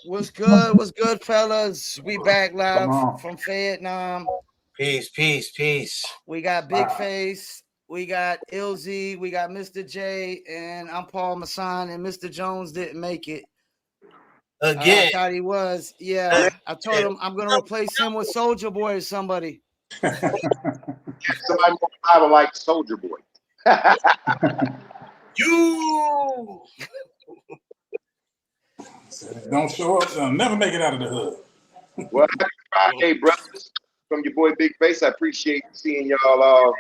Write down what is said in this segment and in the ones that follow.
What's good? What's good, fellas? We back Come live on. from Fayettenam. Peace, peace, peace. We got Big Wow. Face. We got Ilzy. We got Mr. J. And I'm Paul Masson. And Mr. Jones didn't make it. I Again. thought he was. Yeah. I told him I'm going to replace him with Soldier Boy or somebody. Somebody more power like Soldier Boy. You. Don't show up, they'll never make it out of the hood. Well, happy Friday, brothers. From your boy Big Face. I appreciate seeing y'all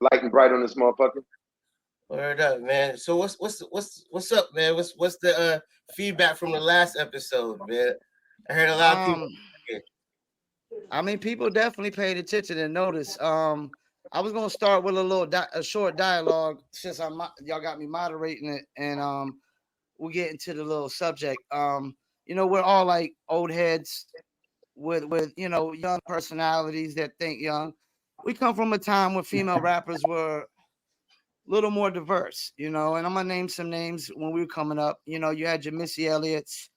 light and bright on this motherfucker. Word up, man. So what's up, man? What's the feedback from the last episode, man? I heard a lot of people. I mean, people definitely paid attention and noticed. I was gonna start with a short dialogue since y'all got me moderating it, and we'll get into the little subject. We're all like old heads with young personalities that think young. We come from a time when female rappers were a little more diverse, and I'm gonna name some names when we were coming up. You had your Missy Elliott's,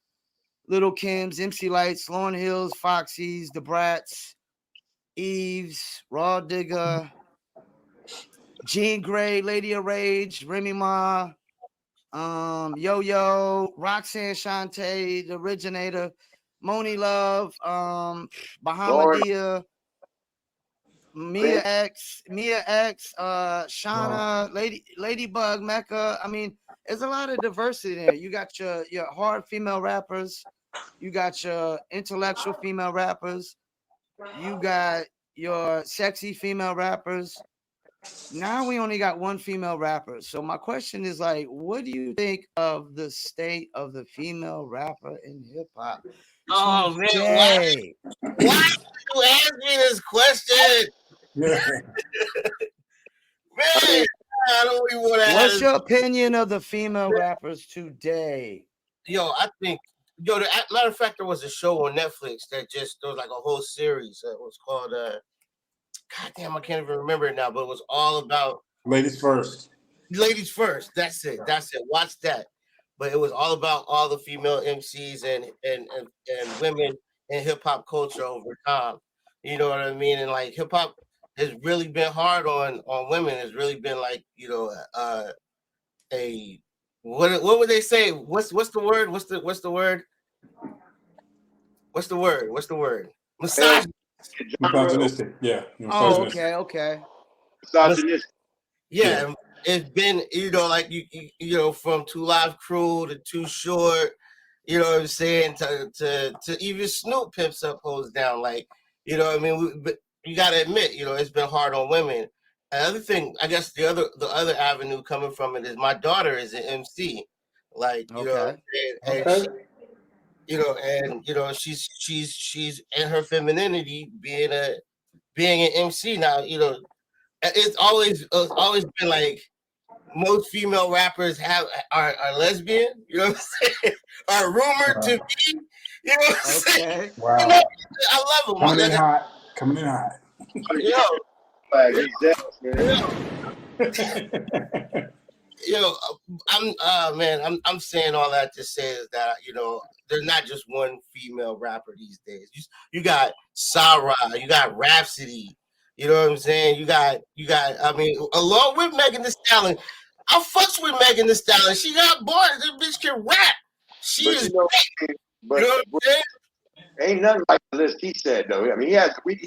Little Kim's, MC Lights, Lauryn Hill's, Foxy's, The Brats, Eves, Raw Digger, Jean Grey, Lady of Rage, Remy Ma, Yo-Yo, Roxanne Shante, The Originator, Moni Love, Bahamadia, Mia X, Shauna, Ladybug, Mecca. I mean, there's a lot of diversity there. You got your hard female rappers, you got your intellectual female rappers, you got your sexy female rappers. Now we only got one female rapper. So my question is like, what do you think of the state of the female rapper in hip hop? Oh man, why you ask me this question? Yeah. Man, I don't even want to. What's your opinion of the female rappers today? Yo, I think matter of fact, there was a show on Netflix that there was like a whole series that was called God damn, I can't even remember it now, but it was all about Ladies first. Ladies First. That's it. Watch that. But it was all about all the female MCs and women in hip hop culture over time. You know what I mean? And like hip hop has really been hard on women. It's really been like, a what would they say? What's the word? What's the word? Misogyny. Misogynistic. Yeah. Oh, okay. Misogynistic. Yeah, it's been like you from Two Live Crew to Too Short, you know what I'm saying, to even Snoop pimps up hoes down, like what I mean. But you gotta admit, it's been hard on women. Another thing, I guess the other avenue coming from it is my daughter is an MC, like and she's in her femininity being an MC now. It's always been like most female rappers are lesbian, you know what I'm saying? Are rumored to be, you know what I'm saying? Wow. I love them. Coming in hot. I'm saying all that to say is that there's not just one female rapper these days. You got Sarah, you got Rhapsody. You know what I'm saying? You got. I mean, along with Megan Thee Stallion, I fucks with Megan Thee Stallion. She got bars. This bitch can rap. She is. But ain't nothing like the list he said though. I mean, he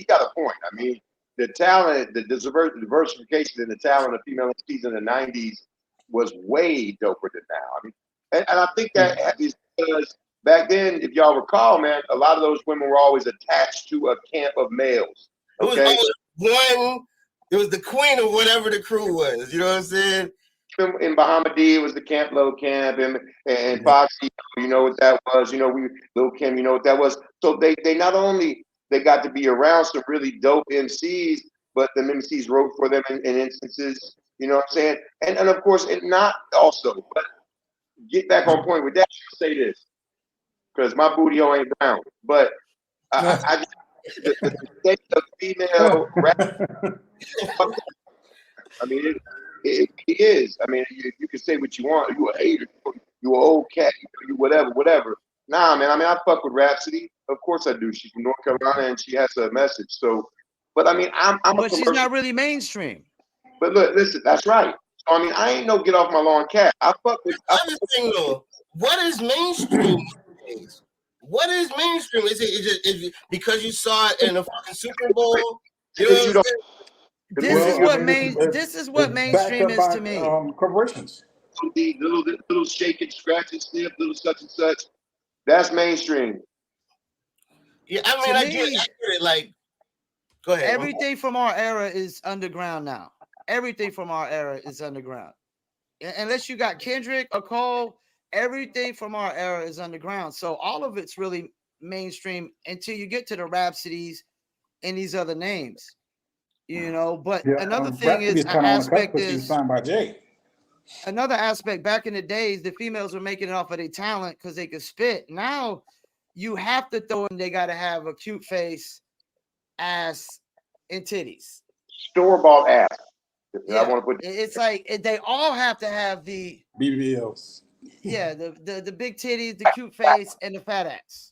got a point. I mean, the talent, the diversification in the talent of female MCs in the '90s was way doper than now. I mean, and I think that is because back then, if y'all recall, man, a lot of those women were always attached to a camp of males. Okay. It was the queen of whatever the crew was. You know what I'm saying? In Bahamadia, it was the Camp Low Camp, and Foxy, you know what that was. Lil Kim, you know what that was. So they not only they got to be around some really dope MCs, but the MCs wrote for them in instances. You know what I'm saying? And of course, it not also. But get back on point with that. Say this, because my booty hole ain't brown, but I the state of female rap. I mean, it is. I mean, you can say what you want. You a hater. You an old cat. You whatever. Nah, man. I mean, I fuck with Rhapsody. Of course I do. She's from North Carolina and she has a message. So, but I mean, I'm a But she's commercial. not really mainstream. But look, listen, that's right. So I mean, I ain't no get off my lawn cat. I fuck with. Other thing though, what is mainstream nowadays? What is mainstream? Is it because you saw it in a fucking Super Bowl? You know Because what you I'm don't. saying? This is what it's backed mainstream up is by to me. corporations. The little shake and scratch and sniff, little such and such. That's mainstream. Yeah, I mean, To I me, get it. Like, go ahead. everything from our era is underground now. Everything from our era is underground. Unless you got Kendrick or Cole, everything from our era is underground. So all of it's really mainstream until you get to the Rhapsodies and these other names, you know. But Yeah, another thing Rhapsody is is kind of on the cusp because she was signed by Jay. another aspect. Back in the days, the females were making it off of their talent because they could spit. Now you have to throw in, they got to have a cute face, ass, and titties. Store bought ass. Yeah, I want to put. it's like they all have to have the BBLs. the big titties, the cute face, and the fat ass.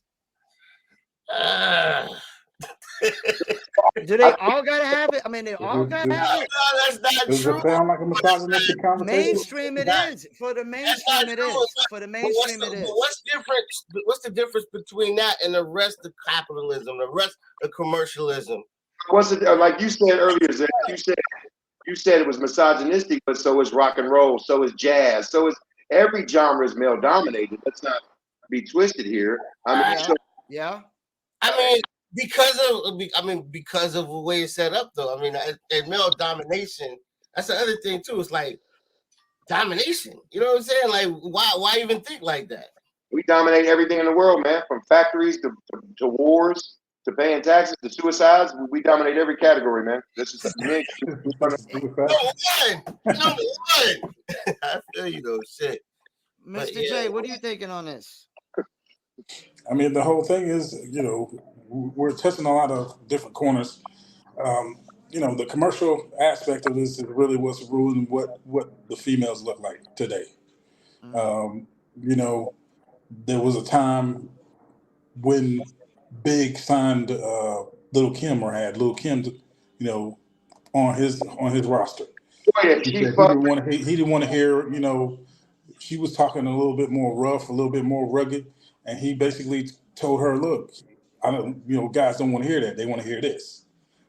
Do they all gotta have it? I mean, they all gotta have it. No, that's not Does true. it sound like a misogynistic conversation? Mainstream it is. For the mainstream it is. For the mainstream it is. What's different? What's the difference between that and the rest of capitalism, the rest of commercialism? What's it like you said earlier? Zach, you said it was misogynistic, but so is rock and roll, so is jazz, so is every genre is male dominated. Let's not be twisted here. I mean, Yeah. so, Yeah. I mean, because of the way it's set up, though. I mean, and male domination. That's the other thing too. It's like domination. You know what I'm saying? Like, why even think like that? we dominate everything in the world, man. From factories to wars to paying taxes to suicides. We dominate every category, man. This is me. Number one. I feel you though, shit. Mr. yeah. J, what are you thinking on this? I mean, the whole thing is, you know, we're testing a lot of different corners. You know, the commercial aspect of this is really what's ruling what the females look like today. You know, there was a time when Big signed Little Kim or had Little Kim, you know, on his roster. Boy, He said he didn't want to hear, you know, she was talking a little bit more rough, a little bit more rugged, and he basically told her, "Look, I don't, you know, guys don't want to hear that. They want to hear this."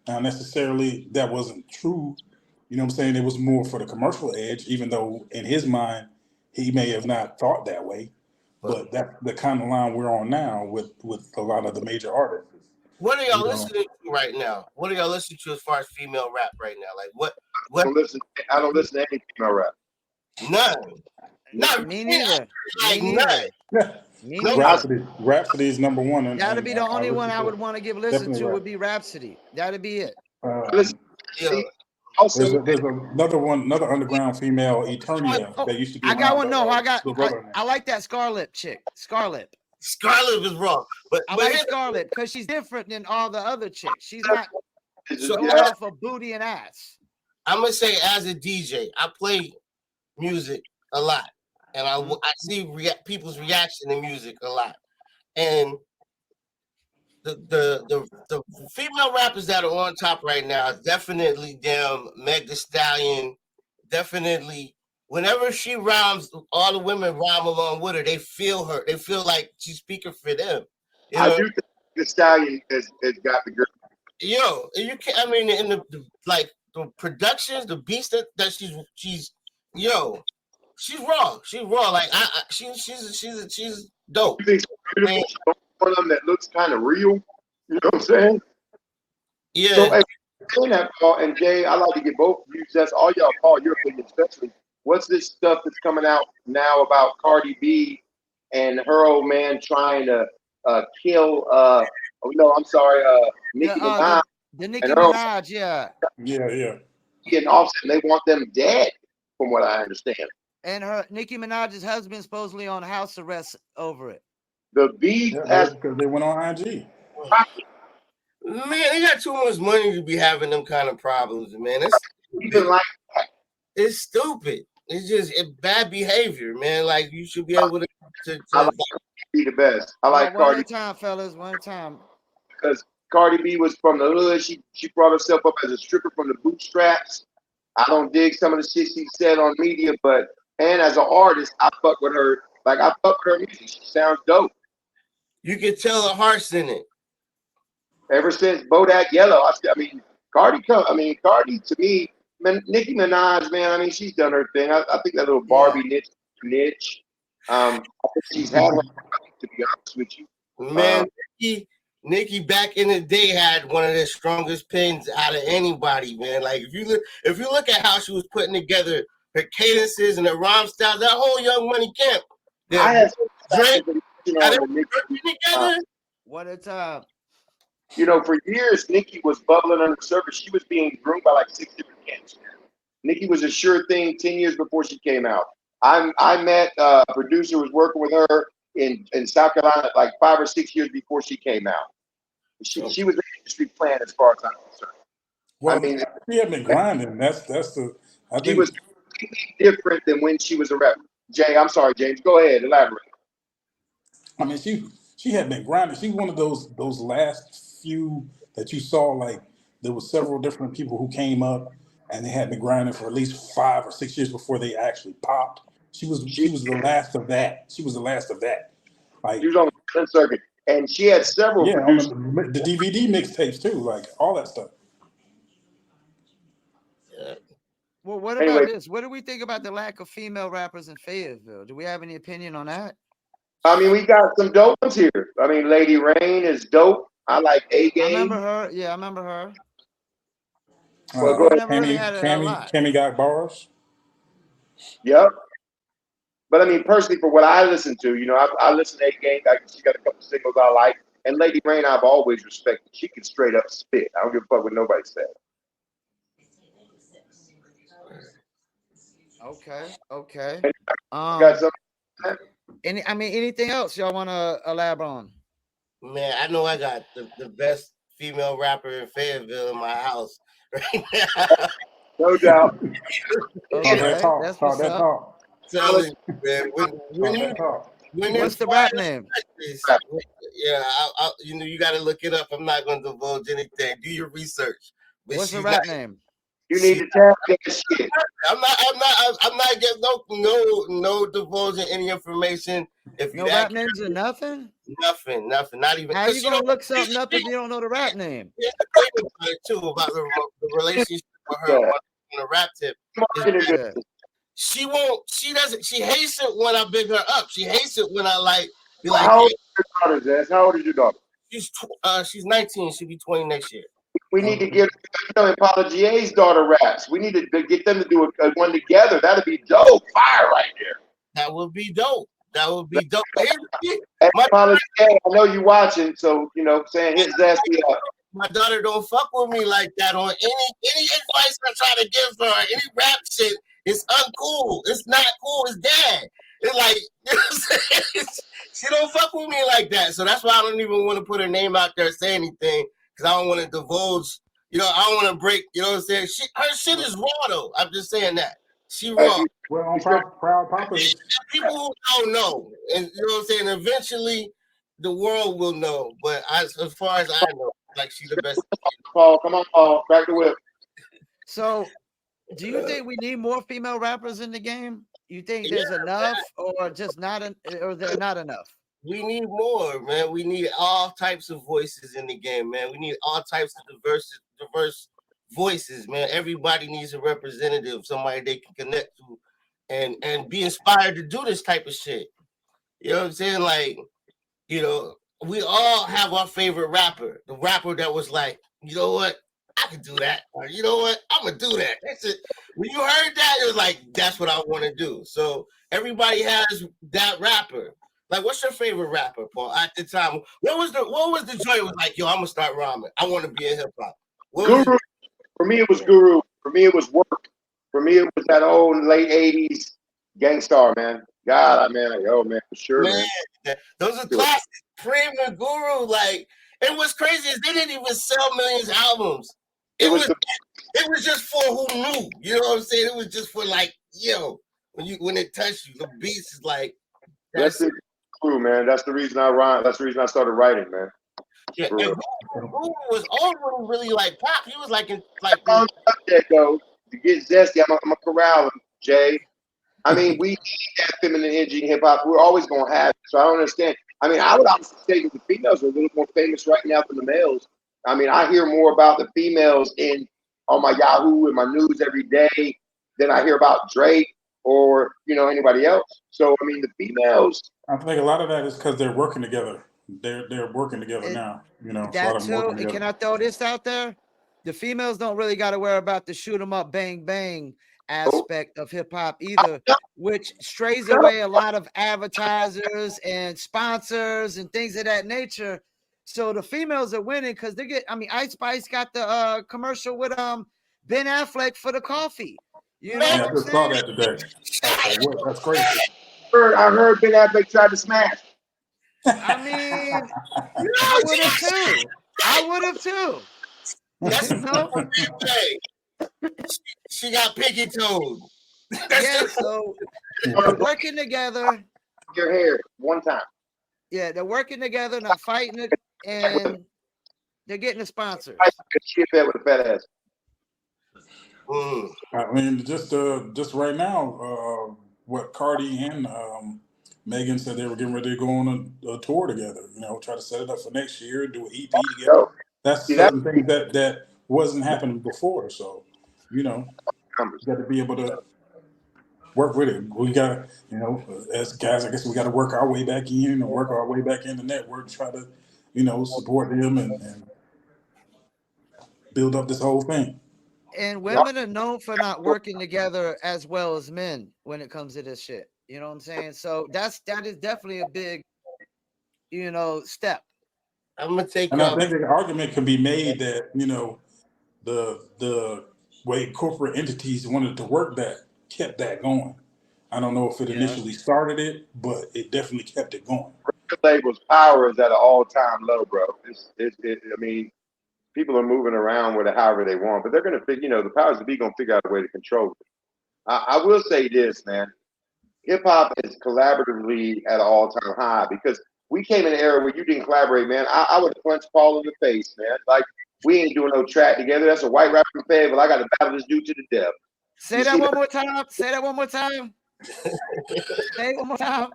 Now, necessarily, that wasn't true. You know what I'm saying? It was more for the commercial edge, even though in his mind he may have not thought that way. But that's the kind of line we're on now with a lot of the major artists. What are y'all listening to right now? What are y'all listening to as far as female rap right now? Like what? I don't listen to any female rap. None. Me neither. Like Me none. neither. Me neither. Rhapsody is number one. That'd be the only one I would want to give listen to would be Rhapsody. That'd be it. Listen, there's another underground female, Eternia, that used to be. I got one. No, I like that Scarlett chick. Scarlett was wrong, but I like Scarlett because she's different than all the other chicks. She's not going off of booty and ass. I'm gonna say, as a DJ, I play music a lot, and I see people's reaction to music a lot, and the female rappers that are on top right now, definitely them, Meg Thee Stallion, definitely. Whenever she rhymes, all the women rhyme along with her. They feel her. They feel like she's speaking for them. You know? I do think the Stallion has got the girl. Yo, you can't. I mean, in the productions, the beats that she's yo, she's raw. She's raw. Like she's dope. You think she's beautiful? One of them that looks kind of real. You know what I'm saying? Yeah. So, hey, saying that, Paul and Jay, I like to get both views. That's all y'all, Paul, your opinion, especially. What's this stuff that's coming out now about Cardi B and her old man trying to kill? Nicki Minaj. The Nicki Minaj, yeah. Getting Offset, and they want them dead, from what I understand. And Nicki Minaj's husband supposedly on house arrest over it. The beef because they went on IG. Man, they got too much money to be having them kind of problems, man. It's stupid. It's just bad behavior, man. Like you should be able to B the best. I Come like on, one at Cardi a time, fellas. One at a time. because Cardi B was from the hood. She brought herself up as a stripper from the bootstraps. I don't dig some of the shit she said on media, but and as an artist, I fuck with her. Like I fuck with her music. She sounds dope. You can tell the heart's in it. Ever since Bodak Yellow, I mean, Cardi to me, man, Nicki Minaj, man. I mean, she's done her thing. I think that little Barbie niche. I think she's had her, to be honest with you. Man, Nicki back in the day had one of the strongest pins out of anybody, man. Like if you look at how she was putting together her cadences and her rhyme styles, that whole Young Money camp. I had Drake, Nicki, together. One at a time. you know, for years, Nicki was bubbling under the surface. She was being groomed by like 6 different camps. Nicki was a sure thing 10 years before she came out. I met a producer who was working with her in South Carolina like 5 or 6 years before she came out. She was an industry plan as far as I'm concerned. Well, I mean, she had been grinding. That's the. I she think was completely different than when she was a rapper. Jay, I'm sorry, James. Go ahead, elaborate. I mean, she had been grinding. She's one of those last few that you saw. Like there was several different people who came up and they had been grinding for at least 5 or 6 years before they actually popped. She was the last of that. She was the last of that. Like She was on the print circuit, and she had several yeah, on producers. the DVD mixtapes too. Like all that stuff. Well, what Anyway. about this? What do we think about the lack of female rappers in Fayetteville? Do we have any opinion on that? I mean, we got some dope ones here. I mean, Lady Rain is dope. I like A I Game. remember her. Yeah, I remember her. Well, go ahead. Never really had a lot. Cammy got bars. Yep. But I mean, personally, for what I listen to, you know, I listen to A Game. She got a couple singles I like. And Lady Rain, I've always respected. She can straight up spit. I don't give a fuck what nobody said. Okay. Got something? Anything else y'all want to elaborate on? Man, I know I got the best female rapper in Fayetteville in my house right now. No doubt. Okay, Talk that talk. Tell you, man, What's the rap name? Yeah, you know, you got to look it up. I'm not going to divulge anything. Do your research. But What's the rap name? You need to tap that shit. I'm not getting no divulging any information. If No rap names or nothing? Nothing. Not even. How you gonna look something up if you don't know the rap name? Yeah, the thing about it too about the relationship with her on the rap tip. She won't. She doesn't. She hates it when I big her up. She hates it when I be like. How old is your daughter, Jess? How old is your daughter? She's 19. She'll be 20 next year. We need to get, Apologia's daughter raps. We need to get them to do a one together. That'd be dope. Fire right there. That would be dope. Apologia, I know you watching, so you know, saying his ass up. My daughter don't fuck with me like that on any advice I try to give her. Any rap shit, it's uncool. It's not cool. It's bad. It's like, you know what I'm saying? She don't fuck with me like that. So that's why I don't even want to put her name out there, say anything. Because I don't want to divulge, you know, I don't want to break, you know what I'm saying? Her shit is raw, though. I'm just saying that. She raw. Well, on Proud Papas. People who don't know, and you know what I'm saying, eventually the world will know. But as far as I know, like, she's the best. Paul, come on, Paul, crack the whip. So, do you think we need more female rappers in the game? You think there's enough, or just not, or they're not enough? We need more, man. We need all types of voices in the game, man. We need all types of diverse voices, man. Everybody needs a representative, somebody they can connect to and be inspired to do this type of shit. You know what I'm saying? Like, you know, we all have our favorite rapper, the rapper that was like, you know what? I can do that. Or, you know what? I'm going to do that. That's it. When you heard that, it was like, that's what I want to do. So everybody has that rapper. Like, what's your favorite rapper, Paul? At the time, what was the joint? It was like, yo, I'm gonna start rhyming. I want to be in hip hop. Guru. For me, it was Guru. For me, it was Work. For me, it was that old late '80s Gangstar, man. God, man, for sure, man. Those are classics. Cream and Guru, like, and what's crazy is they didn't even sell millions of albums. It was just for who knew. You know what I'm saying? It was just for like, yo, when it touched you, the beats is like. That's it. crew, man. That's the reason I rhyme. That's the reason I started writing, man. Yeah, For and real. who was already really like pop. He was like in like On the subject though, to get zesty, I'm a corral him, Jay. I mean, we need that feminine energy in hip hop. We're always gonna have it. So I don't understand. I mean, I would honestly say that the females are a little more famous right now than the males. I mean, I hear more about the females on my Yahoo and my news every day than I hear about Drake or anybody else. So I mean, the females. I think a lot of that is because they're working together. They're working together now. So a lot That of them too. working And can together. I throw this out there? The females don't really got to worry about the shoot 'em up, bang bang aspect of hip hop either, which strays away a lot of advertisers and sponsors and things of that nature. So the females are winning because they get. I mean, Ice Spice got the commercial with Ben Affleck for the coffee. You know Yeah, what I I'm just saw saying? that today. I was like, what? That's crazy. I heard Ben Affleck tried to smash. I mean, I would have too. I would have too. that's You know? she got pinky toed. Yeah, so they're working together. Your hair one time. Yeah, they're working together, not fighting it, and they're getting the sponsors. Shit that with a fat ass. I mean, just right now, what Cardi and Megan said they were getting ready to go on a tour together. Try to set it up for next year, do an EP together. So, That's see, certain things that wasn't happening before. So, you got to be able to work with it. We got, as guys, I guess we got to work our way back in and work our way back in the network, try to, support them and build up this whole thing. And women are known for not working together as well as men when it comes to this shit. You know what I'm saying? So that is definitely a big, step. I'm gonna take. And I think the argument can be made that the way corporate entities wanted to work that kept that going. I don't know if it initially started it, but it definitely kept it going. Label's power is at an all-time low, bro. I mean, people are moving around with it however they want, but they're gonna the powers that be gonna figure out a way to control it. I will say this, man. Hip hop is collaboratively at an all-time high because we came in an era where you didn't collaborate, man. I would have punched Paul in the face, man. Like, we ain't doing no track together. That's a white rapper from Fayetteville. I got to battle this dude to the death. Say that one more time. Say that one more time. Say it one more time.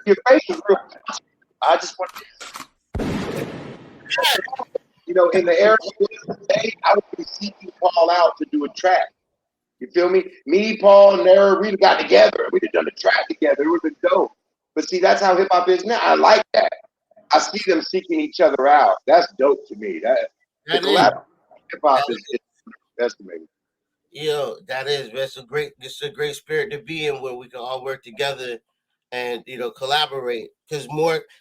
Your face is real. I just want in the era today, I would be seeking Paul out to do a track. You feel me? Me, Paul, and Nara, we got together. We'd have done a track together. It would have been dope. But see, that's how hip hop is now. I like that. I see them seeking each other out. That's dope to me. Hip hop is estimated. That is. It's a great spirit to be in where we can all work together and collaborate. Because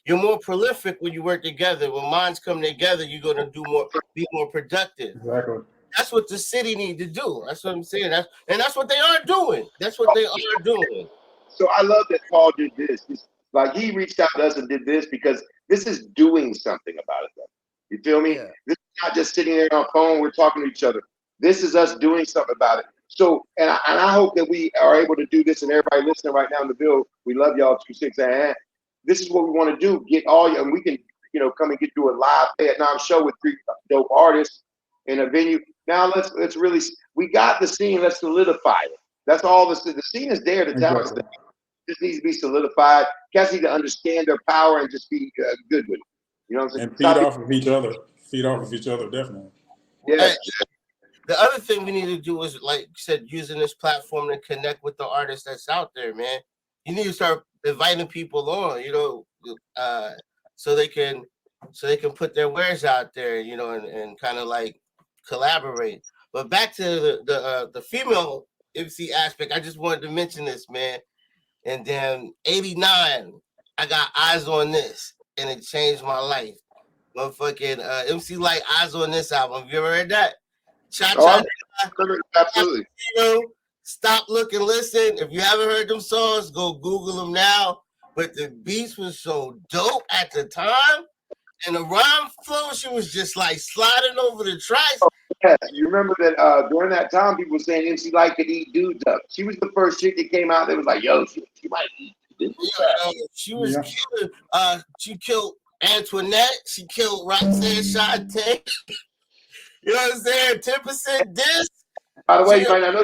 you're more prolific when you work together. When minds come together, you're gonna be more productive. Exactly. That's what the city need to do. That's what I'm saying. That's what they are doing. That's what they are doing. So I love that Paul did this. Like, he reached out to us and did this because this is doing something about it. Though. You feel me? Yeah. This is not just sitting there on phone. We're talking to each other. This is us doing something about it. So, and I hope that we are able to do this. And everybody listening right now in the bill, we love y'all 26 and this is what we want to do. Get all you, and we can come and do a live Fayettenam show with 3 dope artists in a venue. Now let's really, we got the scene. Let's solidify it. That's all. The scene is there. The talent just needs to be solidified. Cats need to understand their power and just be good with it. You know what I'm saying? And feed off of each other. Feed off of each other, definitely. Yes. The other thing we need to do is, like you said, using this platform to connect with the artists that's out there, man. You need to start inviting people on, so they can put their wares out there, and kind of like collaborate. But back to the female MC aspect, I just wanted to mention this, man. And then 89, I got Eyes on This, and it changed my life. Motherfucking MC Light, Eyes on This album. Have you ever heard that? Absolutely. Stop, look, and listen. If you haven't heard them songs, go Google them now. But the beats was so dope at the time. And the rhyme flow, she was just like sliding over the tracks. Yes, you remember that during that time, people were saying MC Light could eat dudes up. She was the first chick that came out that was like, yo, she might eat She was killing. She killed Antoinette. She killed Roxanne Shante. You know what I'm saying? 10% disc. By the way, you might not know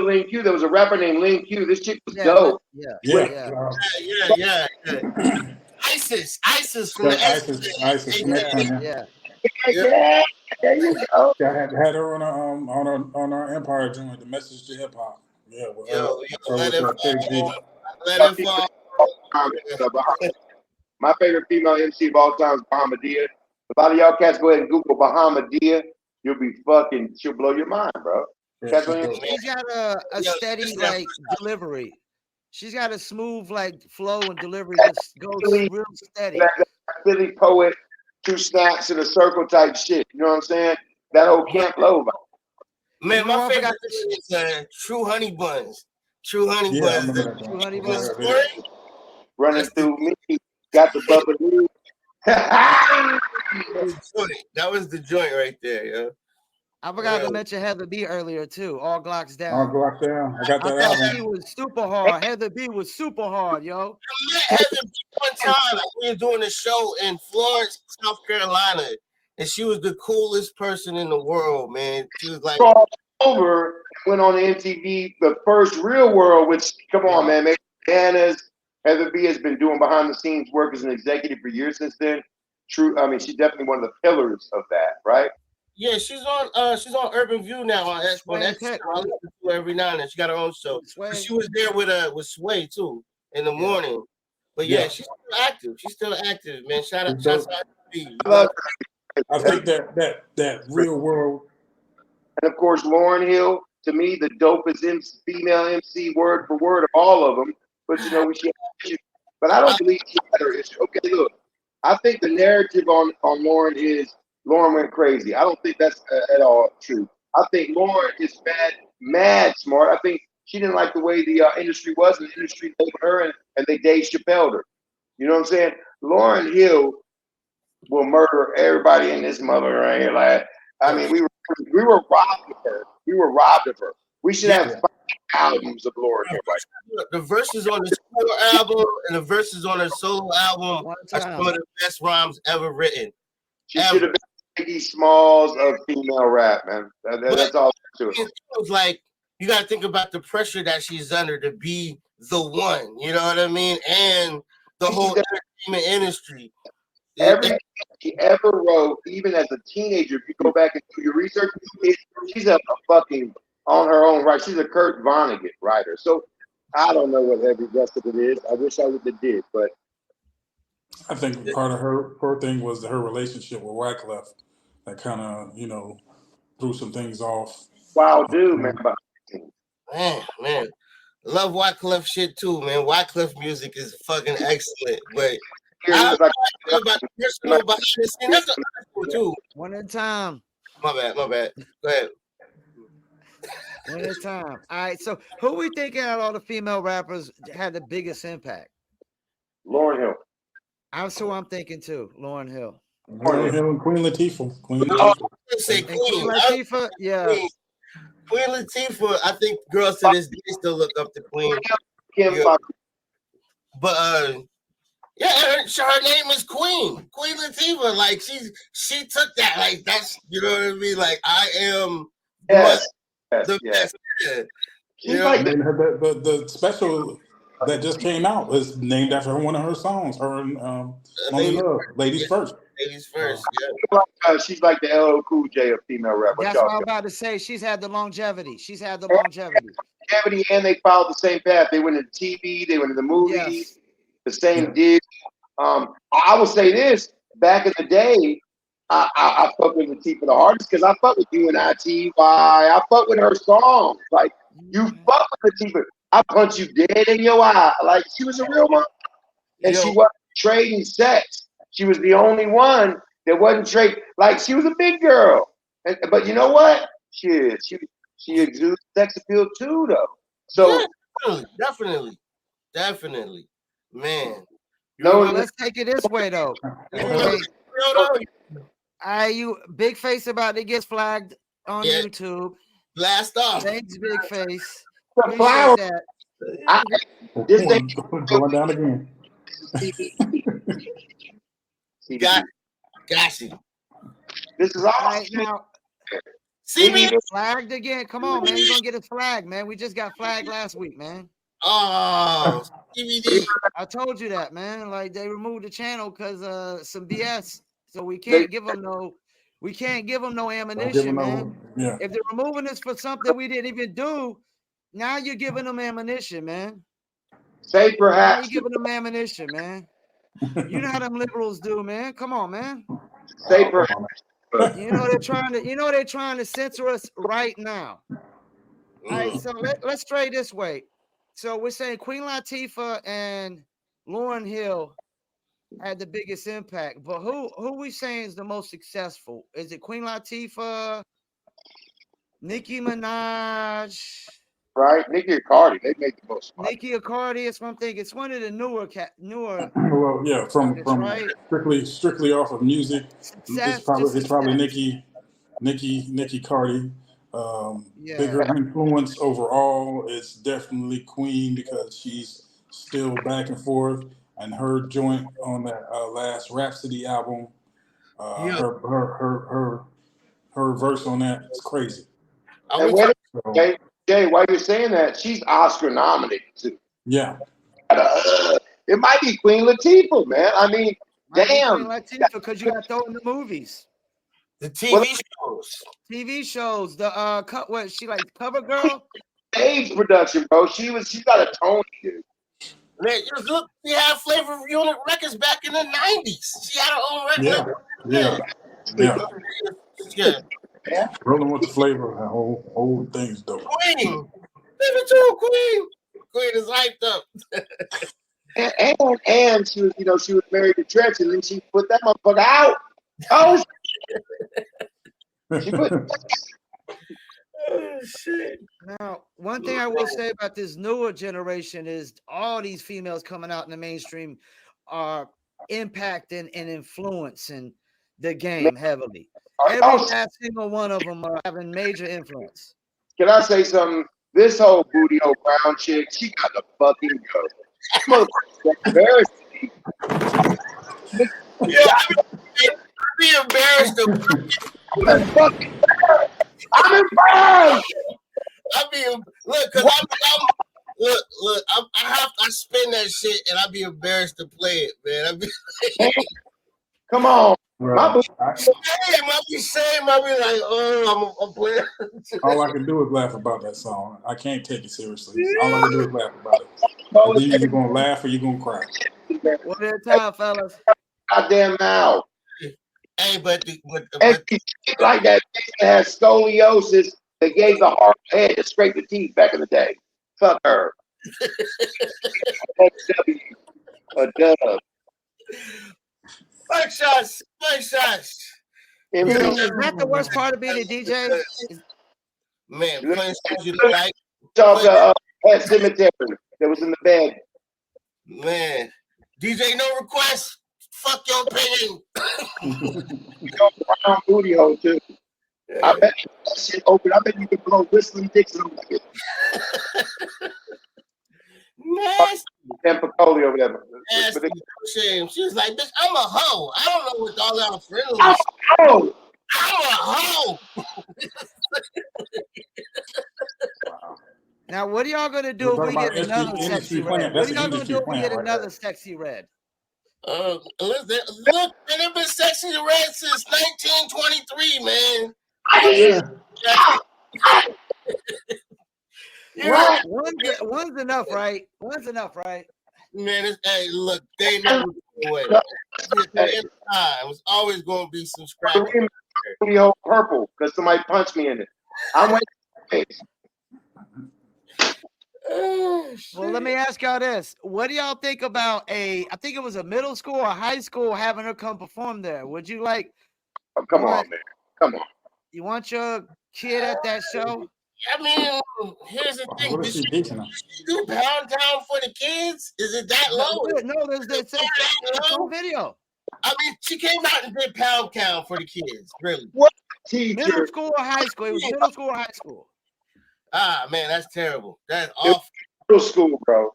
Lin Q. There was a rapper named Lin Q. This chick was dope. Yeah. ISIS from the ISIS from X-Men. Yeah. There you go. I had her on our Empire joint, the Message to Hip Hop. Yeah, well, let it fall. My favorite female MC of all time is Bahamadia. A lot of y'all cats go ahead and Google Bahamadia. She'll blow your mind, bro. She's got a steady like delivery. She's got a smooth like flow and delivery. Just goes real steady. That Philly poet, 2 snaps in a circle type shit. You know what I'm saying? That old Camp Low. Man, my favorite is True Honey Buns. True Honey Buns. True Honey Buns. Running through me. Got the bubble. That was the joint right there, yo. I forgot to mention Heather B earlier too. All Glocks down. All Glocks down. I got that album. She was super hard. Heather B was super hard, yo. I met Heather B one time. We were doing a show in Florence, South Carolina, and she was the coolest person in the world, man. She was like over. Went on MTV, the first Real World, which come on, man. Bananas. Heather B has been doing behind the scenes work as an executive for years since then. True, I mean, she's definitely one of the pillars of that, right? Yeah, she's on Urban View now on X. I listen to her every now and then. She got her own show. She was there with Sway too in the morning. But yeah, she's still active. She's still active, man. Shout out to B. I think that Real World. And of course, Lauryn Hill, to me, the dopest female MC word for word of all of them. But you know, but I don't believe she had her issue. Okay, look, I think the narrative on Lauryn is Lauryn went crazy. I don't think that's at all true. I think Lauryn is mad smart. I think she didn't like the way the industry was, and the industry labeled her, and they Dave Chappelle'd her. You know what I'm saying? Lauryn Hill will murder everybody in this mother right here. Like, I mean, we were robbed of her. We were robbed of her. We should have 5 albums of Lauryn Hill. Right? The verses on the solo album and the verses on her solo album are some of the best rhymes ever written. She should have been Biggie Smalls of female rap, man. That's all to it. It was like, you got to think about the pressure that she's under to be the one, you know what I mean? And the whole entertainment industry. Everything she ever wrote, even as a teenager, if you go back and do your research, she's a fucking on her own right. She's a Kurt Vonnegut writer. So I don't know what every rest of it is. I wish I would have did, but I think part of her thing was her relationship with Wyclef that kind of, you know, threw some things off. Wow, dude, man. Man. Love Wyclef shit too, man. Wyclef music is fucking excellent, but I don't know about the personal behind the scene. That's the other one too. One at a time. My bad. Go ahead. One at a time. All right. So who we thinking out of all the female rappers had the biggest impact? Lauryn Hill. That's who I'm thinking too. Lauryn Hill. Lauryn Hill and Queen Latifah. Queen Latifah, yeah. Queen Latifah, I think girls to this day still look up to Queen. But yeah, her name is Queen Latifah. Like she took that. Like that's, you know what I mean. Like I am the best. You know? And the special that just came out is named after one of her songs. Her and Ladies First. Ladies First. Yeah. She's like the LL Cool J of female rap. That's what I'm about to say. She's had the longevity. And they followed the same path. They went into TV. They went into the movies. The same deal. I will say this: back in the day, I fuck with Latifah the hardest because I fuck with UNITY. I fuck with her songs. Like you fuck with Latifah. I punch you dead in your eye. Like she was a real one, and she wasn't trading sex. She was the only one that wasn't trading. Like she was a big girl, but you know what? She exudes sex appeal too, though. So definitely, man. No, let's take it this way though. You Big Face about to get flagged on YouTube. Blast off. Thanks, Big Face. The flower. This thing Going down again. Got you. This is All awesome. right, now CBD. flagged again. Come on, man. You're gonna get a flag, man. We just got flagged last week, man. Oh, CBD. I told you that, man. Like they removed the channel because some BS. So we can't give them no ammunition, man. Yeah. If they're removing us for something we didn't even do, now you're giving them ammunition, man. Say Now perhaps. you're giving them ammunition, man. You know how them liberals do, man. Come on, man. Say perhaps. You know they're trying to censor us right now. All right, so let's try this way. So we're saying Queen Latifah and Lauryn Hill had the biggest impact, but who we saying is the most successful? Is it Queen Latifah, Nicki Minaj, Right? Nicki and Cardi, they make the most money. Nicki or Cardi? It's one thing. It's one of the newer. Well, yeah, from right? strictly off of music, Success, it's probably success. Nicki Cardi. Yeah. Bigger influence overall, it's definitely Queen because she's still back and forth, and her joint on that last Rhapsody album, her verse on that is crazy. And Jay, while you're saying that, she's Oscar nominated too. Yeah. It might be Queen Latifah, man. I mean, damn. Queen Latifah, because you got to throw in the movies. The TV shows. TV shows. The what she like Cover Girl? Stage production, bro. She got a tone, dude. Man, look, she had Flavor Unit Records back in the 90s. She had her own record. Yeah. Rolling with the flavor, that whole thing's dope. Queen. Leave it to Queen. Queen is hyped up. and she was, she was married to Tretch, and then she put that motherfucker out. Oh, she put. Oh, shit. Now, one thing I will say about this newer generation is all these females coming out in the mainstream are impacting and influencing the game heavily. Every last single one of them are having major influence. Can I say something? This whole Booty Hole Brown chick, she got to fucking go. Embarrassing. Yeah, I'd be embarrassed. I'm embarrassed. Look, cause I spin that shit and I'd be embarrassed to play it, man. Come on. Right. I be like, oh, I'm playing. All I can do is laugh about that song. I can't take it seriously. All I can do is laugh about it. Either you're gonna laugh or you're gonna cry. One at a time, fellas. Goddamn now. Hey, but like that bitch that has scoliosis that gave the hard head to scrape the teeth back in the day. Fuck her. A dub. Fight shots. Is that the worst part of being a DJ? Man, playing songs you like. That cemetery that was in the bed. Man, DJ no request. Fuck your opinion. Brown booty hole too. I bet you that shit open. I bet you can blow whistling dicks on like it. Nasty. And Piccoli over there. Nasty. Shame. She was like, bitch, I'm a hoe. I don't know what all our friends was. I'm a hoe. Now, what are y'all gonna do if we get another sexy red? What are y'all gonna do if we get another sexy red? Look, man, they've been sexy red since 1923, man. One's enough, right? One's enough, right? Man, hey, look, they never go away. It was always going to be some scratch. Purple, because somebody punched me in it. I'm waiting. Well, let me ask y'all this. What do y'all think about I think it was a middle school or high school having her come perform there? Would you like? Oh, come on, man. Come on. You want your kid at that show? I mean, here's the thing. Did she do Pound Town for the kids? Is it that low? No, there's no video. I mean, she came out and did Pound Town for the kids. Really? What? Middle school or high school? It was middle school or high school. Ah, man, that's terrible. That's awful. middle school, bro.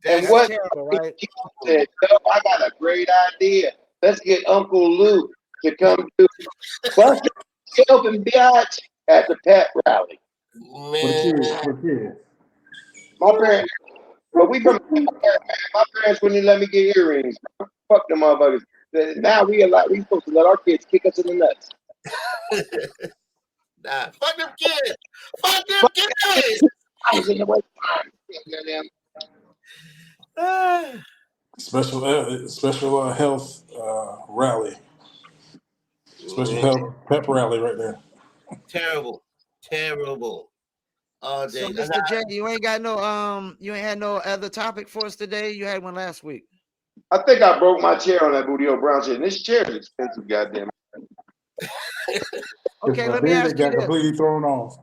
And That's what terrible, right? he said, "Yo, I got a great idea. Let's get Uncle Luke to come do Buster helping biatch at the pep rally." For the kids, man. for the kids. My parents, but we from my parents wouldn't let me get earrings. Fuck them motherfuckers. Now we supposed to let our kids kick us in the nuts. Nah, fuck them kids. Fuck them kids. I was in the way. Special health rally. Special health pep rally right there. Terrible. All day. So, Mr. J, you ain't got no you ain't had no other topic for us today. You had one last week. I think I broke my chair on that Booty Hole Brown shit. And this chair is expensive, goddamn. Okay, let me ask you got this. completely thrown off.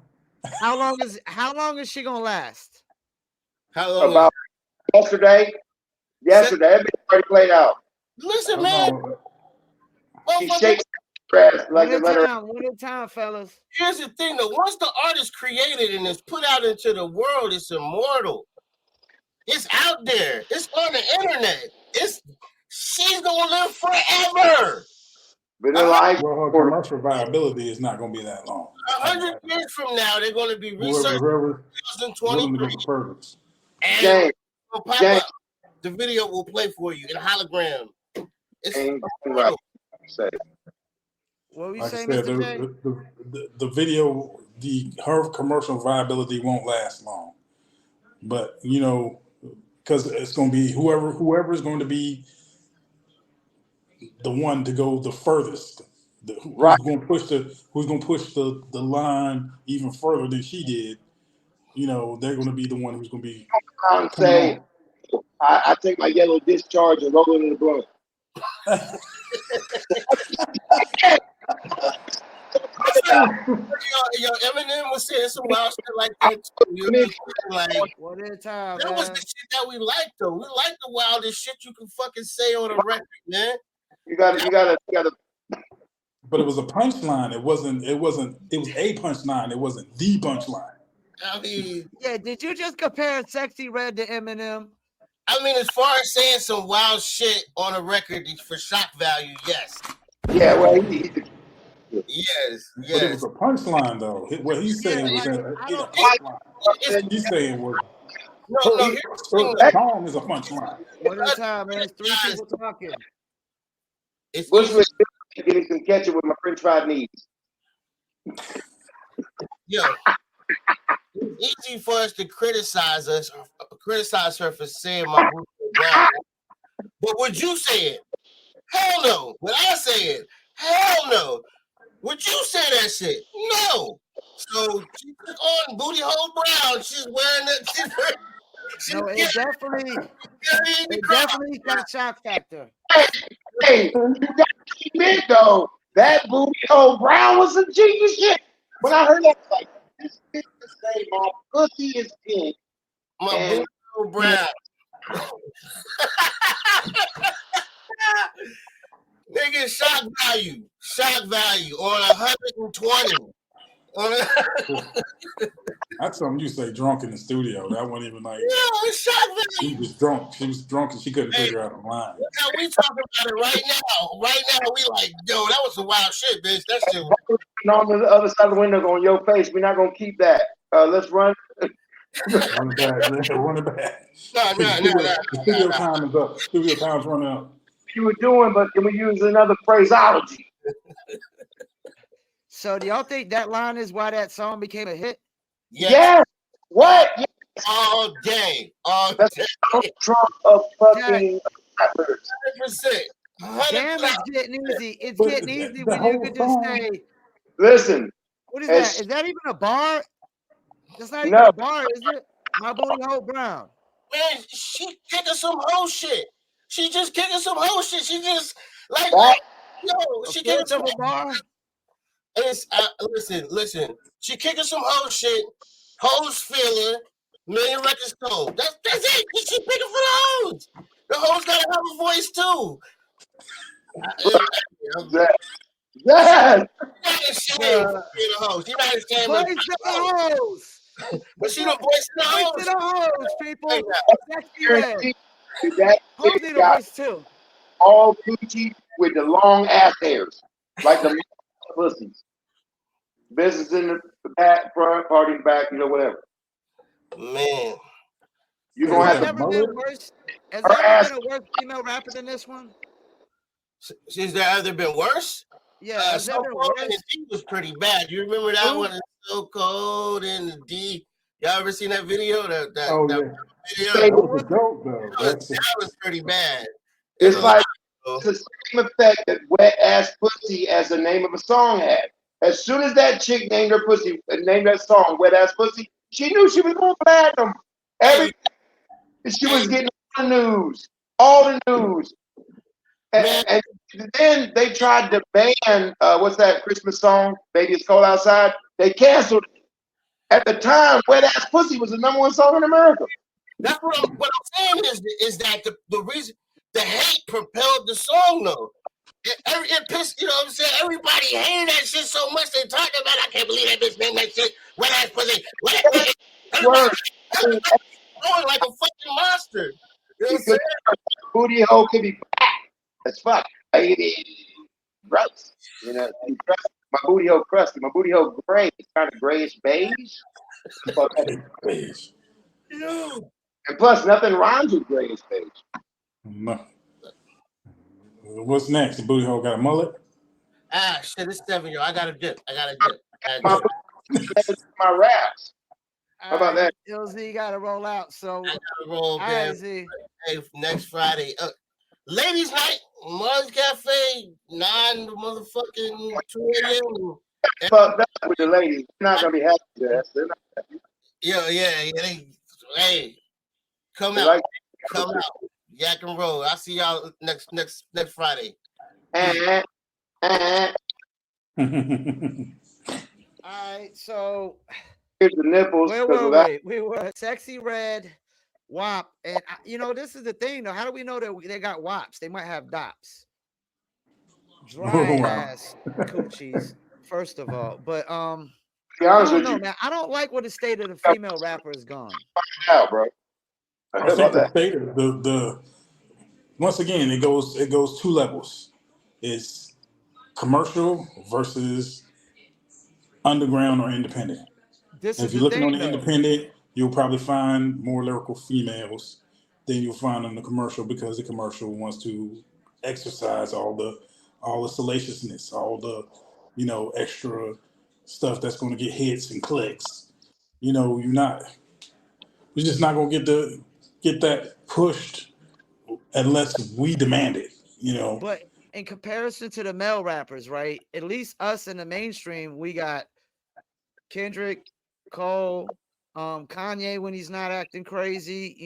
How long is she gonna last? How long? About yesterday. That bitch already played out. Listen, man. She shakes her ass like a letter. One at a time, fellas. Here's the thing, though. Once the art is created and it's put out into the world, it's immortal. It's out there. It's on the internet. She's gonna live forever. But her commercial viability is not going to be that long. 100 years from now, they're going to be researching Whoever 2023. And James, it'll pop up. The video will play for you in hologram. It's what we like say, I said, Mr. J? the video, her commercial viability won't last long. But because it's going to be whoever is going to be the one to go the furthest, who's going to push the line even further than she did. They're going to be the one who's going to be. Say, I take my yellow discharge and roll it in the blunt. Eminem was saying some wild shit like that too. One at a time. That was the shit that we liked, though. We like the wildest shit you can fucking say on a record, man. You gotta. But it was a punchline. It was a punchline. It wasn't the punchline. I mean, yeah. Did you just compare Sexy Red to Eminem? I mean, as far as saying some wild shit on a record for shock value, yes. Yeah, well, yes. But it was a punchline, though. What he's saying was a punchline. He's saying was. The song is a punchline. One at a time, man. It's three people talking. Bushwick getting some ketchup with my French fried knees. Yo, it's easy for us to criticize her for saying my Booty Brown. But would you say it? Hell no. Would I say it? Hell no. Would you say that shit? No. So she took on Booty Hole Brown. She's wearing that. No, it definitely got shock factor. Hey, that admit though, that Booty Hole Brown was some genius shit. When I heard that, I was like, this bitch is saying my pussy is pink. My Booty Hole Brown. Nigga, shock value on 120. That's something you say drunk in the studio. That wasn't even like. Yeah, it's shock value. She was drunk. She was drunk and she couldn't figure out a line. Now we talking about it right now. Right now, we like, yo, that was some wild shit, bitch. That shit. On the other side of the window on your face. We're not gonna keep that. Let's run. Run it back, man. Run it back. No. Studio time is up. Studio time's running up. You were doing, but can we use another phraseology? So, do y'all think that line is why that song became a hit? Yes. What? Yes. All day. That's the trump of fucking rappers. 100%. Damn, it's getting easy. It's getting easy when you could just say. Listen. What is that? Is that even a bar? That's not even a bar, is it? My Booty Hole Brown. Man, she kicking some hoe shit. She just kicking some hoe shit. She just she kicking some bar. Listen. She kicking some hoe shit. Hoes feeling. Million records sold. That's it. She picking for the hoes. The hoes gotta have a voice too. Yes. She's not ashamed of being a hoe. She's not ashamed of being a hoe. But she the voice of the Voice host. to the hoes, people. Hey, now, Sexy Red. Guarantee you that Hoes chick need a got voice too. all coochie with the long ass hairs, like the pussies. Business in the back, front, party in the back, whatever. Man, You're Has gonna have there to. ever been worse? Has Her there ever ass. been a worse female rapper than this one? has there ever been worse? Yeah, has there So been Cold in the worse? D was pretty bad. You remember that Who? one? It's So Cold in the D. Y'all ever seen that video? That Oh yeah, video? Say, that was a dope though. That was pretty bad. it's And like it's the same effect that wet ass pussy as the name of a song had. As soon as that chick named her pussy, named that song wet ass pussy, she knew she was going platinum. hey, She was getting all the news. man, And then they tried to ban what's that Christmas song, "Baby It's Cold Outside." They canceled it. At the time, "Wet Ass Pussy" was the #1 song in America. that's what I'm saying is that the reason the hate propelled the song though. It pissed, you know what I'm saying? Everybody hated that shit so much they talked about. I can't believe that bitch named that shit. Wet ass pussy. Wet ass. Word. Everybody going like a fucking monster. You know what I'm saying? Booty hole could be fat as fuck. Gross. My booty hole crusty. My booty hole gray. It's kind of grayish beige. beige. Yeah. And plus, nothing rhymes with grayish beige. No. What's next? The booty hole got a mullet? Ah, shit, it's 7 year. I got a dip. My raps. How about that? LZ got to roll out. So, I gotta roll, all man. right, Z. Hey, next Friday. Ladies' night, Mars Cafe, 9 to motherfucking 2 a.m. Fucked up with the ladies. They're not gonna be happy with us. They're not happy. Hey, come They out. like Come out. Yak and roll. I'll see y'all next Friday. uh, uh, All right, so here's the nipples. where were we? We were Sexy Red, WAP, and this is the thing though. How do we know that they got WAPs? They might have DOPs. Dry ass coochies, first of all. But to be honest I don't with know, you, man. I don't like where the state of the female rapper is gone. out, bro. I think the state of the once again it goes 2 levels. It's commercial versus underground or independent. This And is if you're the looking thing, on the though. independent, you'll probably find more lyrical females than you'll find on the commercial because the commercial wants to exercise all the salaciousness, all the extra stuff that's going to get hits and clicks. You're just not going to get that pushed unless we demand it. But in comparison to the male rappers, right? At least us in the mainstream, we got Kendrick, Cole, Kanye when he's not acting crazy.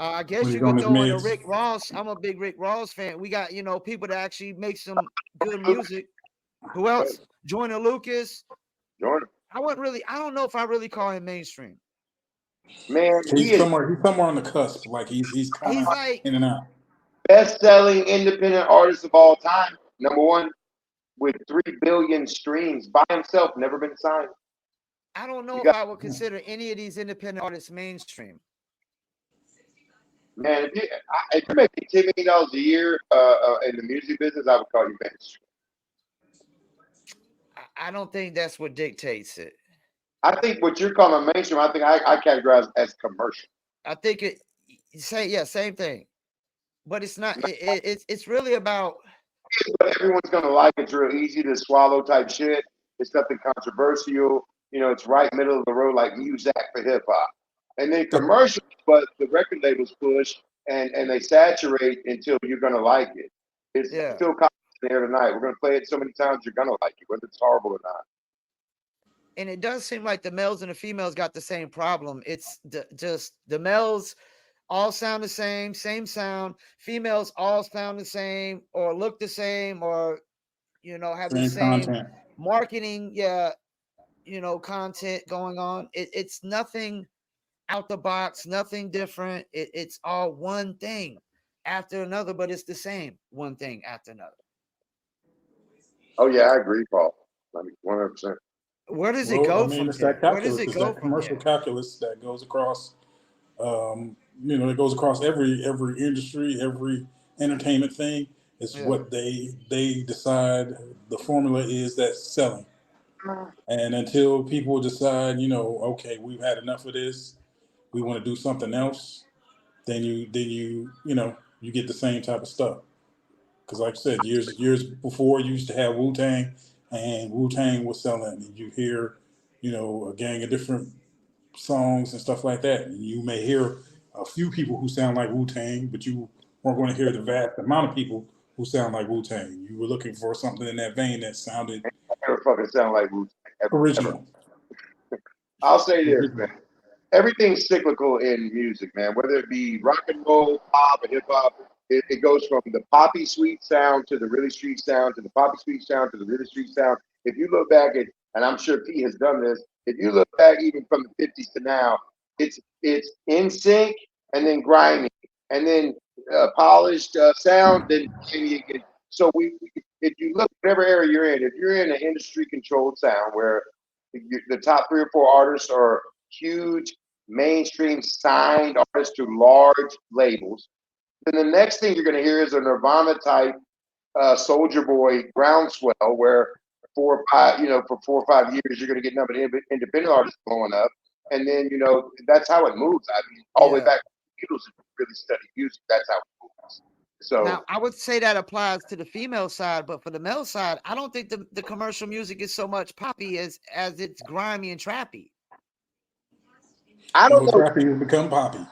I guess you could throw in a Rick Ross. I'm a big Rick Ross fan. We got people that actually make some good music. Who else? Joyner Lucas. Jordan. I don't know if I really call him mainstream. Man, he's somewhere on the cusp. Like he's kind of like in and out. Best-selling independent artist of all time, #1 with 3 billion streams by himself, never been signed. I don't know if I would consider any of these independent artists mainstream. Man, if you're making $10 million a year in the music business, I would call you mainstream. I don't think that's what dictates it. I think what you're calling mainstream, I think I categorize as commercial. I think same thing. But it's not. It's really about. But everyone's gonna like it. It's real easy to swallow type shit. It's nothing controversial. It's right middle of the road like music for hip hop. And then commercial, but the record labels push and they saturate until you're gonna like it. It's Phil Collins here tonight. We're gonna play it so many times you're gonna like it, whether it's horrible or not. And it does seem like the males and the females got the same problem. It's just the males all sound the same sound. Females all sound the same or look the same or, have the same content. Marketing. Yeah. Content going on. It's nothing out the box, nothing different. It's all one thing after another, but it's the same one thing after another. Oh, yeah, I agree, Paul. 100%. Where does it Well, I go mean, from it's that here? Where does calculus. it It's go that from commercial here? calculus that goes across. It goes across every industry, every entertainment thing. It's Yeah. what they decide the formula is that's selling. And until people decide, okay, we've had enough of this, we want to do something else, then you get the same type of stuff. Because like I said, years before, you used to have Wu Tang, and Wu Tang was selling, and you hear, a gang of different songs and stuff like that. And you may hear a few people who sound like Wu Tang, but you weren't going to hear the vast amount of people who sound like Wu Tang. You were looking for something in that vein that sounded Never fucking sound like Wu ever. original. I'll say this, man. Original. Everything's cyclical in music, man. Whether it be rock and roll, pop, or hip hop, it goes from the poppy sweet sound to the really street sound to the poppy sweet sound to the really street sound. If you look back at, and I'm sure P has done this, if you look back even from the 50s to now, it's in sync and then grimy and then polished sound, then grimy again. So if you look whatever area you're in, if you're in an industry controlled sound where the top 3 or 4 artists are huge mainstream signed artists to large labels, then the next thing you're going to hear is a Nirvana type Soldier Boy groundswell where 4 or 5, for 4 or 5 years, you're going to get number independent artists blowing up. And then, that's how it moves. I mean, all the way Yeah. back to the Beatles, if you really study music, that's how it moves. So Now, I would say that applies to the female side, but for the male side, I don't think the commercial music is so much poppy as it's grimy and trappy. I don't Well, know trapping has become poppy.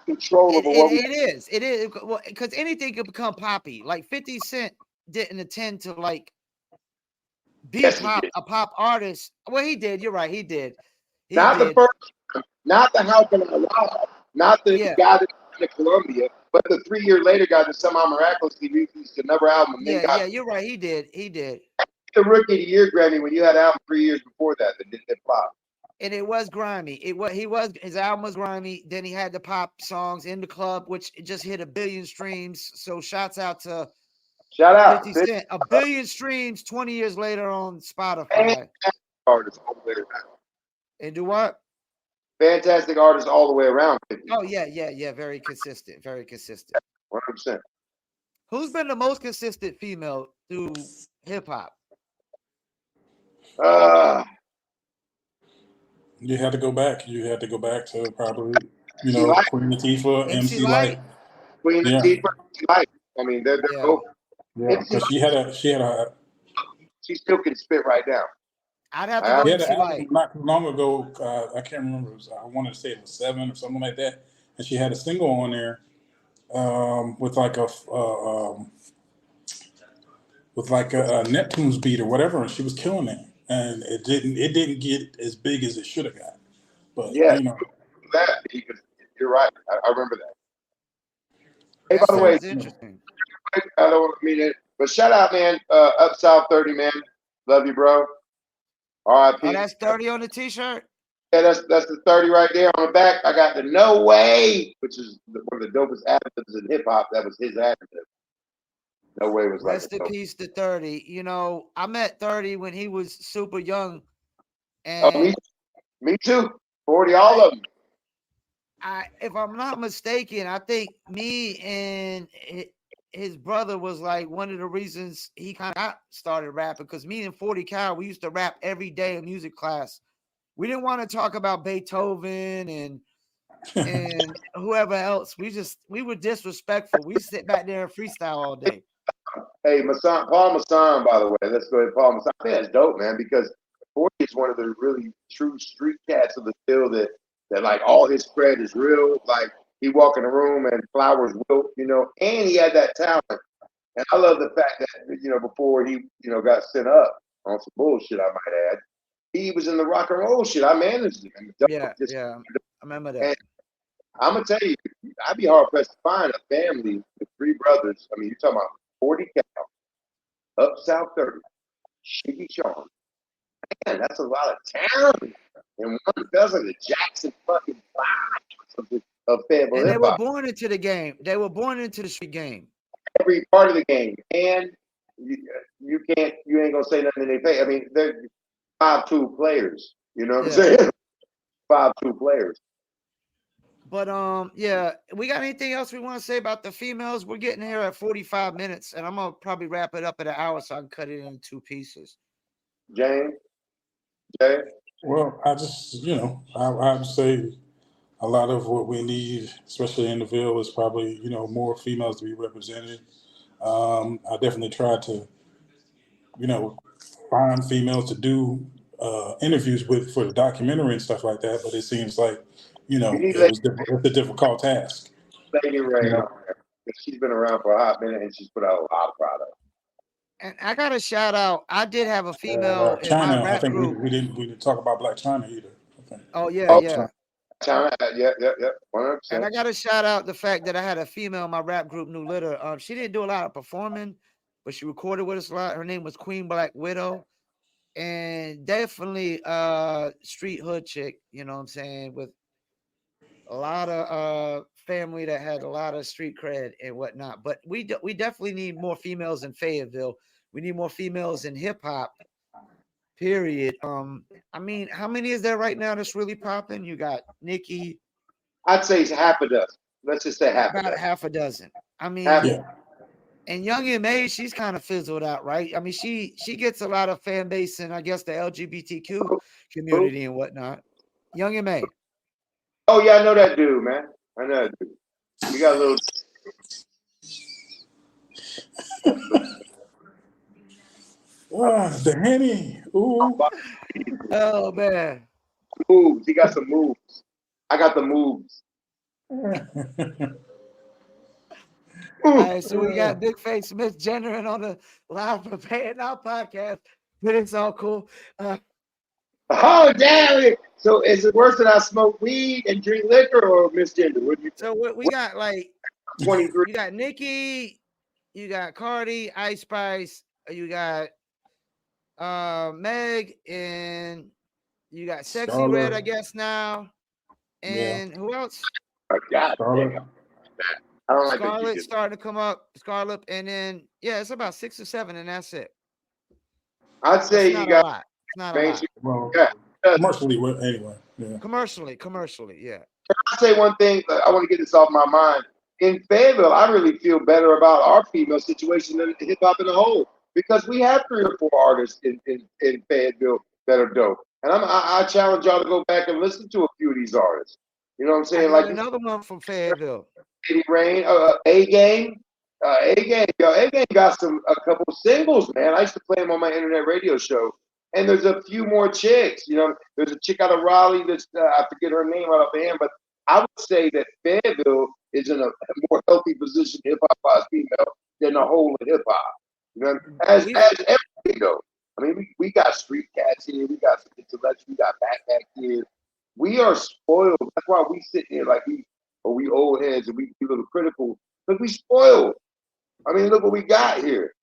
control It, over it, what we it is. It is. Well, because anything could become poppy. Like 50 Cent didn't intend to be yes, he did. a pop artist. Well, he did. You're right. He did. He Not the did. first, not the How Can I Lie, not the Yeah. guy that went to Columbia, but the 3 year later guy that somehow miraculously released another album and then got You're right. He did. He did. the Rookie of the Year Grammy when you had an album 3 years before that did flop. And it was grimy. His album was grimy. Then he had the pop songs In the Club, which just hit 1 billion streams. So shouts out to Shout out. 50 Cent. 1 billion streams 20 years later on Spotify. Fantastic artist all the way around. And do what? Fantastic artist all the way around. Oh, yeah. Very consistent. Very consistent. 100%. Who's been the most consistent female through hip hop? You had to go back. You had to go back to probably, Light. Queen Latifah, MC MC Light. Queen Latifah, Light. I mean, they're both. Yeah, but she had a She still can spit right now. I'd have to go she had MC an album Light. not too long ago. I can't remember. I wanted to say it was 7 or something like that. And she had a single on there with like a Neptune's beat or whatever, and she was killing it. And it didn't get as big as it should have got. But that you're right. I remember that. Hey, That by the way, sounds interesting. I don't mean it, but shout out, man. Up South 30, man. Love you, bro. R.I.P. Oh, that's 30 on the t-shirt? Yeah, that's the 30 right there on the back. I got the No Way, which is one of the dopest adlibs in hip hop. That was his adlib. No Way was Rest like in peace to 30. I met 30 when he was super young. Oh, And me too. 40, all of them. if I'm not mistaken, I think me and his brother was like one of the reasons he kind of started rapping, because me and 40 Cal, we used to rap every day in music class. We didn't want to talk about Beethoven and whoever else. We were disrespectful. We sit back there and freestyle all day. Hey, Paul Masson, by the way. Let's go ahead, Paul Masson. I think that's dope, man, because 40 is one of the really true street cats of the field that like all his cred is real. Like he walk in the room and flowers wilt, and he had that talent. And I love the fact that, before he, got sent up on some bullshit, I might add, he was in the rock and roll shit. I managed him. Yeah. I remember that. And I'm going to tell you, I'd be hard pressed to find a family with 3 brothers. I mean, you're talking about 40 Cal, Up South 30, Shiggy Sean. Man, that's a lot of talent. And one dozen of Jackson fucking 5 of Fayetteville And they hip were hop. born into the game. They were born into the street game. Every part of the game. And you ain't going to say nothing in their face. I mean, 5'2" players. You know what I'm Yeah. saying? 5'2" players. But yeah, we got anything else we want to say about the females? We're getting here at 45 minutes, and I'm gonna probably wrap it up at an hour so I can cut it into 2 pieces. James, Jay. Well, I just, I would say a lot of what we need, especially in the Ville, is probably, more females to be represented. I definitely try to, find females to do interviews with for the documentary and stuff like that. But it seems like, We need it's a difficult task. Lady Ray on there. She's been around for a hot minute and she's put out a lot of product. And I got to shout out. I did have a female in my China, I rap think group. we didn't talk about Black China either. I think. Oh yeah, Oh, yeah. China, yeah, 100%. And I got to shout out the fact that I had a female in my rap group, New Litter. She didn't do a lot of performing, but she recorded with us a lot. Her name was Queen Black Widow, and definitely street hood chick. You know what I'm saying, with a lot of family that had a lot of street cred and whatnot. But we definitely need more females in Fayetteville. We need more females in hip hop. Period. I mean, how many is there right now that's really popping? You got Nikki. I'd say it's half a dozen. Let's just say half a About dozen. half a dozen. I mean, Yeah. and Young M.A., she's kind of fizzled out, right? I mean, she gets a lot of fan base in, I guess, the LGBTQ community and whatnot. Young M.A. Oh yeah, I know that dude, man. I know that dude. We got a little. The Henny. Ooh. Oh man. Moves. He got some moves. I got the moves. All right, so we got Big Face Smith gendering on the live for Fayettenam podcast, but it's all cool. Oh damn it! So is it worse than I smoke weed and drink liquor or misgender? What do you? So what we got, like 23. you got Nikki, you got Cardi, Ice Spice, you got Meg, and you got Sexy Scarlet. Red, I guess now. And who else? God Scarlet. damn. I don't like Scarlet that. starting to come up. Scarlet, and then it's about 6 or 7, and that's it. I'd say It's you not got a lot. It's not a lot. Well, Yeah. commercially, anyway. Yeah. Commercially, yeah. I'll say one thing. I want to get this off my mind. In Fayetteville, I really feel better about our female situation than hip hop in a whole because we have 3 or 4 artists in Fayetteville that are dope. And I challenge y'all to go back and listen to a few of these artists. You know what I'm I saying? got Like another one from Fayetteville. Eddie Rain, A Game. A Game got a couple singles, man. I used to play them on my internet radio show. And there's a few more chicks. You know, there's a chick out of Raleigh that's I forget her name right off the hand, but I would say that Fayetteville is in a more healthy position hip hop wise female than the whole of hip hop. You know, as everything though. I mean, we got street cats here, we got some intellectuals, we got backpack kids. We are spoiled. That's why we sit here like we old heads and we be a little critical because we spoiled. I mean, look what we got here.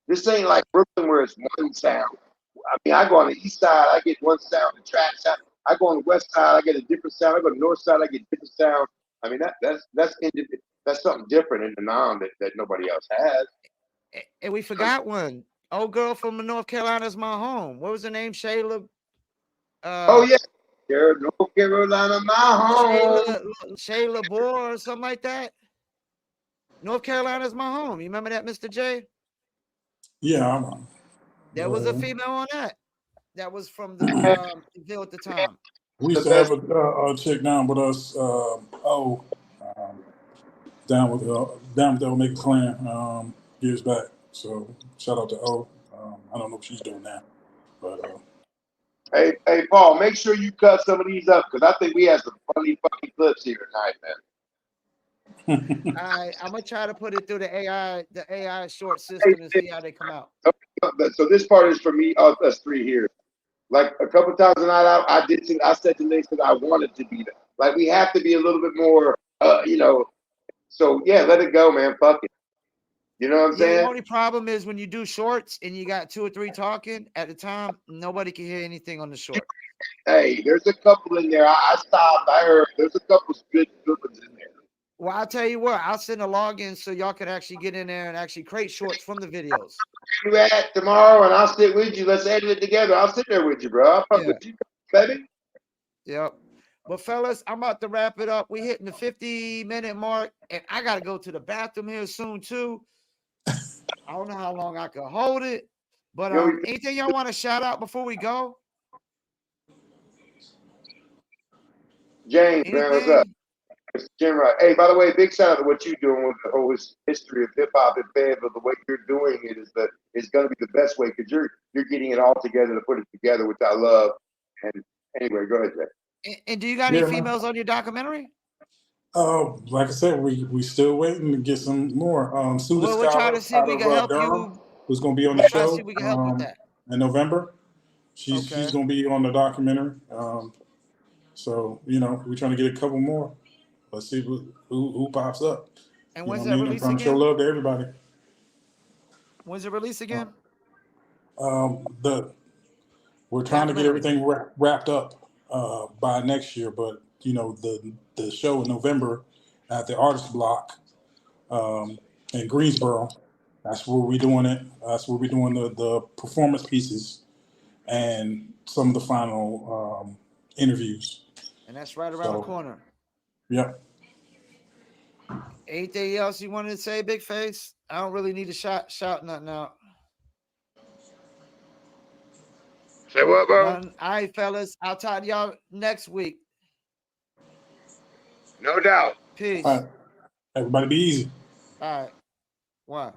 This ain't like Brooklyn where it's one sound. I mean, I go on the east side, I get one sound, the trap sound. I go on the west side, I get a different sound. I go to the north side, I get a different sound. I mean, that's something different in the nom that nobody else has. And we forgot one. Old girl from North Carolina's my home. What was her name? Shayla. Oh yeah, North Carolina, my home. Shayla Bohr or something like that. North Carolina's my home. You remember that, Mr. J? Yeah. There was a female on that. That was from the Ville at the time. We used to have a chick down with us. Down with the Omega Clan years back. So shout out to O. I don't know what she's doing now, but. Hey, Paul, make sure you cut some of these up because I think we have some funny fucking clips here tonight, man. I'm gonna try to put it through the AI short system and see how they come out. So this part is for me, us 3 here. Like a couple times a night, I said to Nate that I wanted to be there. Like we have to be a little bit more, So yeah, let it go, man. Fuck it. You know what I'm saying? The only problem is when you do shorts and you got 2 or 3 talking at the time, nobody can hear anything on the short. Hey, there's a couple in there. I stopped. I heard there's a couple good ones in there. Well, I'll tell you what, I'll send a login so y'all can actually get in there and actually create shorts from the videos. You at tomorrow, and I'll sit with you. Let's edit it together. I'll sit there with you, bro. I'll fuck Yeah. with you, baby. Yep. But fellas, I'm about to wrap it up. We hitting the 50-minute mark, and I gotta go to the bathroom here soon too. I don't know how long I can hold it, but anything y'all want to shout out before we go? James, man, what's up? It's Jim Rock. Hey, by the way, big shout out to what you're doing with the whole history of hip hop and Fayetteville. The way you're doing it is going to be the best way because you're getting it all together to put it together, which I love. And anyway, go ahead, Jay. And do you got any females on your documentary? Like I said, we still waiting to get some more. Suda Well, we're trying to see if we can help you. Who's going to be on the show See if we can help with that in November. She's going to be on the documentary. So we're trying to get a couple more. Let's see who pops up. And when's that release I'm trying to show love to everybody. When's it release again? We're trying to get everything wrapped up by next year, but the show in November at the Artist Block in Greensboro. That's where we're doing it. That's where we're doing the performance pieces and some of the final interviews. And that's right around the corner. Yep. Anything else you wanted to say, Big Face? I don't really need to shout nothing out. Say what, bro? All right, fellas. I'll talk to y'all next week. No doubt. Peace. All right. Everybody be easy. All right. One.